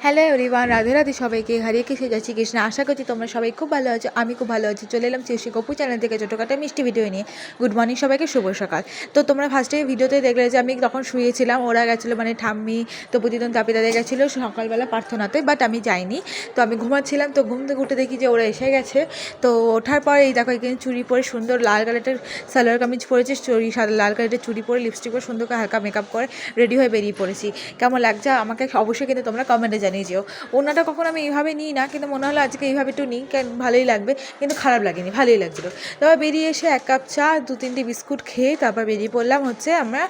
Hello everyone, Radhe Radhe সবাইকে। হরে কৃষ্ণ, জয় শ্রীকৃষ্ণ। আশা করছি তোমরা সবাই খুব ভালো আছো। আমি খুব ভালো আছি। চলে এলাম শ্রী কপু চ্যানেল থেকে ছোটোখাটো মিষ্টি ভিডিও নিয়ে। গুড মর্নিং সবাইকে, শুভ সকাল। তো তোমরা ফার্স্টে ভিডিওতে দেখলে যে আমি তখন শুয়েছিলাম, ওরা গেছিলো মানে ঠাম্মি তো প্রতিদিন তাপি দাদা গেছিলো সকালবেলা প্রার্থনাতে, বাট আমি যাইনি। তো আমি ঘুমাচ্ছিলাম, তো ঘুম থেকে উঠে দেখি যে ওরা এসে গেছে। তো ওঠার পর এই দেখো এখানে চুড়ি পরে সুন্দর লাল কালারের সালোয়ার কামিজ পরেছি, চুড়ি সাদা লাল কালারের চুড়ি পরে লিপস্টিক পরে সুন্দর করে হালকা মেকআপ করে রেডি হয়ে বেরিয়ে পড়েছি। কেমন লাগছে আমাকে অবশ্যই কিন্তু তোমরা কমেন্টে জানিয়ে যেও। ওনাটা কখনো আমি এইভাবে নিই না, কিন্তু মনে হলো আজকে এইভাবে একটু নিই, ভালোই লাগবে, কিন্তু খারাপ লাগেনি, ভালোই লাগছিলো। তারপর বেরিয়ে এসে 1 কাপ চা 2-3টে বিস্কুট খেয়ে তারপর বেরিয়ে পড়লাম হচ্ছে আমরা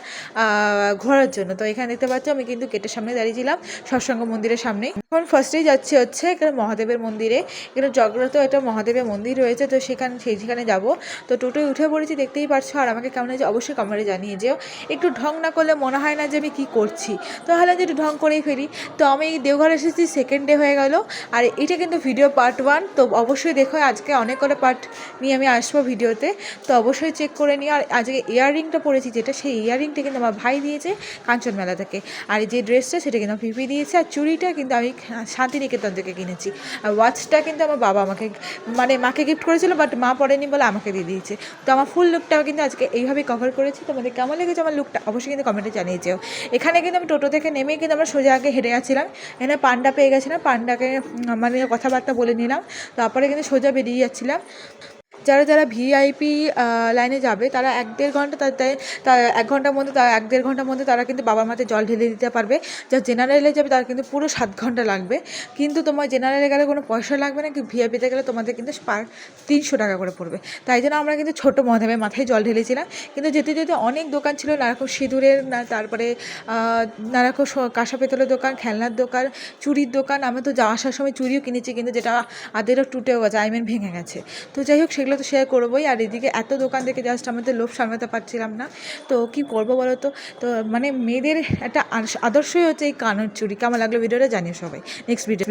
ঘোরার জন্য। তো এখানে দেখতে পাচ্ছ আমি কিন্তু গেটের সামনে দাঁড়িয়েছিলাম, সৎসঙ্গ মন্দিরের সামনেই। এখন ফার্স্টেই যাচ্ছি হচ্ছে এখানে মহাদেবের মন্দিরে। এখানে জগরত একটা মহাদেবের মন্দির রয়েছে, তো সেখানে যাবো। তো টোটোয় উঠে পড়েছি, দেখতেই পারছো। আর আমাকে কেমন হয়েছে অবশ্যই কমেন্টে জানিয়ে যেও। একটু ঢং না করলে মনে হয় না যে আমি কী করছি, তো ভাবলাম যে একটু ঢং করেই ফেরি। তো আমি দেওঘর এসেছি, সেকেন্ড ডে হয়ে গেল। আর এটা কিন্তু ভিডিও পার্ট 1, তো অবশ্যই দেখো। আজকে অনেক করে পার্ট নিয়ে আমি আসবো ভিডিওতে, তো অবশ্যই চেক করে নিও। আর আজকে ইয়াররিংটা পরেছি যেটা, সেই ইয়াররিংটা কিন্তু আমার ভাই দিয়েছে কাঞ্চন মেলা থেকে। আর যে ড্রেসটা সেটা কিন্তু আমার পিপি দিয়েছে। আর চুড়িটা কিন্তু আমি শান্তিনিকেতন থেকে কিনেছি। আর ওয়াচটা কিন্তু আমার বাবা আমাকে মানে মাকে গিফট করেছিল, বাট মা পরেনি বলে আমাকে দিয়ে দিয়েছে। তো আমার ফুল লুকটা কিন্তু আজকে এইভাবেই কভার করেছি। তোমাদের কেমন লেগেছে আমার লুকটা অবশ্যই কিন্তু কমেন্টে জানিয়ে যেও। এখানে কিন্তু আমি টোটো থেকে নেমেই কিন্তু আমরা সোজা আগে হেঁটে যাচ্ছিলাম। এখানে পান্ডা পেয়ে গেছিলাম, পান্ডাকে মানে কথাবার্তা বলে নিলাম, তারপরে কিন্তু সোজা বেরিয়ে যাচ্ছিলাম। যারা যারা ভিআইপি লাইনে যাবে তারা 1-1.5 ঘন্টা, তার 1 ঘন্টার মধ্যে, 1-1.5 ঘন্টার মধ্যে তারা কিন্তু বাবার মাথায় জল ঢেলে দিতে পারবে। যারা জেনারেলে যাবে তারা কিন্তু পুরো 7 ঘন্টা লাগবে। কিন্তু তোমার জেনারেলে গেলে কোনো পয়সা লাগবে না, কিন্তু ভিআইপিতে গেলে তোমাদের কিন্তু পার 300 টাকা করে পড়বে। তাই জন্য আমরা কিন্তু ছোটো মহাদেবের মাথায় জল ঢেলেছিলাম। কিন্তু যেতে যেতে অনেক দোকান ছিল, নানারকম সিঁদুরের তারপরে নানারকম কাঁসা পেতলের দোকান, খেলনার দোকান, চুড়ির দোকান। আমি তো আসার সময় চুড়িও কিনেছি, কিন্তু যেটা আদেরও টুটেও গেছে, ভেঙে গেছে। তো যাই হোক, সেগুলো তো শেয়ার করবোই। আর এদিকে এত দোকান দেখে জাস্ট আমাদের লোভ সামলাতে পারছিলাম না। তো কী করবো বলো তো। তো মানে মেয়েদের একটা আদর্শই হচ্ছে এই কানের চুড়ি। কেমন লাগলো ভিডিওটা জানিও সবাই। Next video.